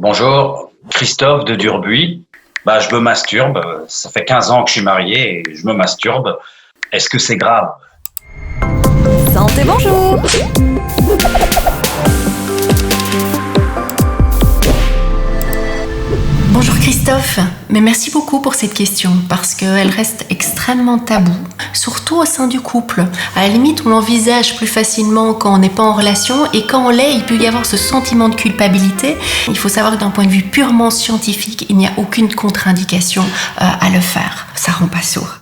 Bonjour, Christophe de Durbuy. Je me masturbe. Ça fait 15 ans que je suis marié et je me masturbe. Est-ce que c'est grave? Santé, bonjour. Bonjour Christophe, mais merci beaucoup pour cette question parce qu'elle reste extrêmement taboue, surtout au sein du couple. À la limite, on l'envisage plus facilement quand on n'est pas en relation et quand on l'est, il peut y avoir ce sentiment de culpabilité. Il faut savoir que d'un point de vue purement scientifique, il n'y a aucune contre-indication à le faire. Ça rend pas sourd.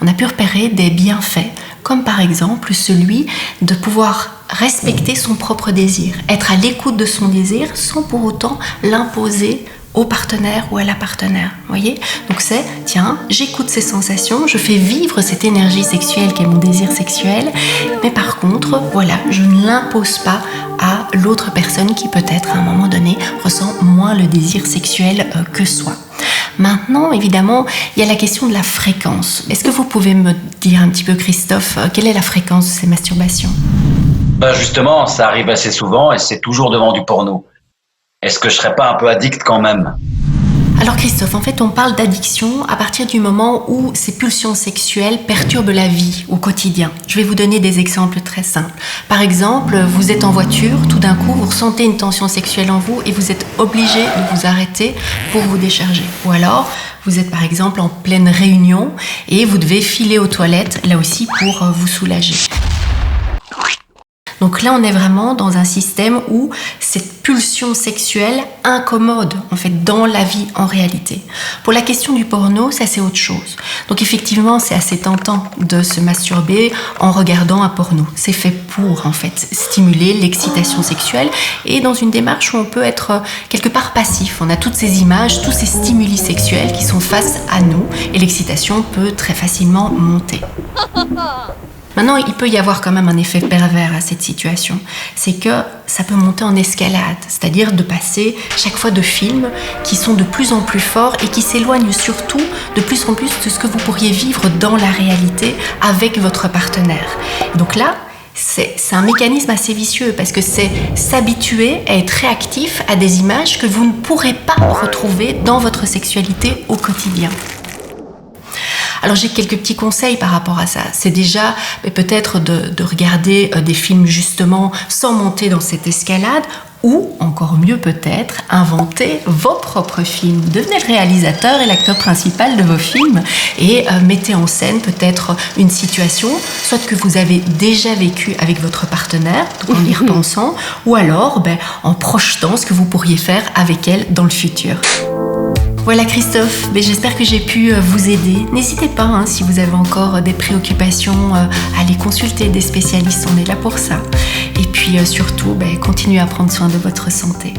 On a pu repérer des bienfaits, comme par exemple celui de pouvoir respecter son propre désir, être à l'écoute de son désir sans pour autant l'imposer au partenaire ou à la partenaire, voyez? Donc c'est, tiens, j'écoute ces sensations, je fais vivre cette énergie sexuelle qui est mon désir sexuel, mais par contre, voilà, je ne l'impose pas à l'autre personne qui peut-être à un moment donné ressent moins le désir sexuel que soi. Maintenant, évidemment, il y a la question de la fréquence. Est-ce que vous pouvez me dire un petit peu, Christophe, quelle est la fréquence de ces masturbations? Justement, ça arrive assez souvent et c'est toujours devant du porno. Est-ce que je serais pas un peu addict quand même? Alors Christophe, en fait, on parle d'addiction à partir du moment où ces pulsions sexuelles perturbent la vie au quotidien. Je vais vous donner des exemples très simples. Par exemple, vous êtes en voiture, tout d'un coup, vous ressentez une tension sexuelle en vous et vous êtes obligé de vous arrêter pour vous décharger. Ou alors, vous êtes par exemple en pleine réunion et vous devez filer aux toilettes, là aussi pour vous soulager. Donc là, on est vraiment dans un système où cette pulsion sexuelle incommode, en fait, dans la vie en réalité. Pour la question du porno, ça c'est autre chose. Donc effectivement, c'est assez tentant de se masturber en regardant un porno. C'est fait pour, en fait, stimuler l'excitation sexuelle et dans une démarche où on peut être quelque part passif. On a toutes ces images, tous ces stimuli sexuels qui sont face à nous et l'excitation peut très facilement monter. Maintenant, il peut y avoir quand même un effet pervers à cette situation. C'est que ça peut monter en escalade, c'est-à-dire de passer chaque fois de films qui sont de plus en plus forts et qui s'éloignent surtout de plus en plus de ce que vous pourriez vivre dans la réalité avec votre partenaire. Donc là, c'est un mécanisme assez vicieux parce que c'est s'habituer à être réactif à des images que vous ne pourrez pas retrouver dans votre sexualité au quotidien. Alors j'ai quelques petits conseils par rapport à ça. C'est déjà peut-être de regarder des films justement sans monter dans cette escalade ou, encore mieux peut-être, inventer vos propres films. Devenez le réalisateur et l'acteur principal de vos films et mettez en scène peut-être une situation, soit que vous avez déjà vécu avec votre partenaire, en y repensant, ou alors en projetant ce que vous pourriez faire avec elle dans le futur. Voilà Christophe, j'espère que j'ai pu vous aider. N'hésitez pas, si vous avez encore des préoccupations, à aller consulter des spécialistes, on est là pour ça. Et puis surtout, continuez à prendre soin de votre santé.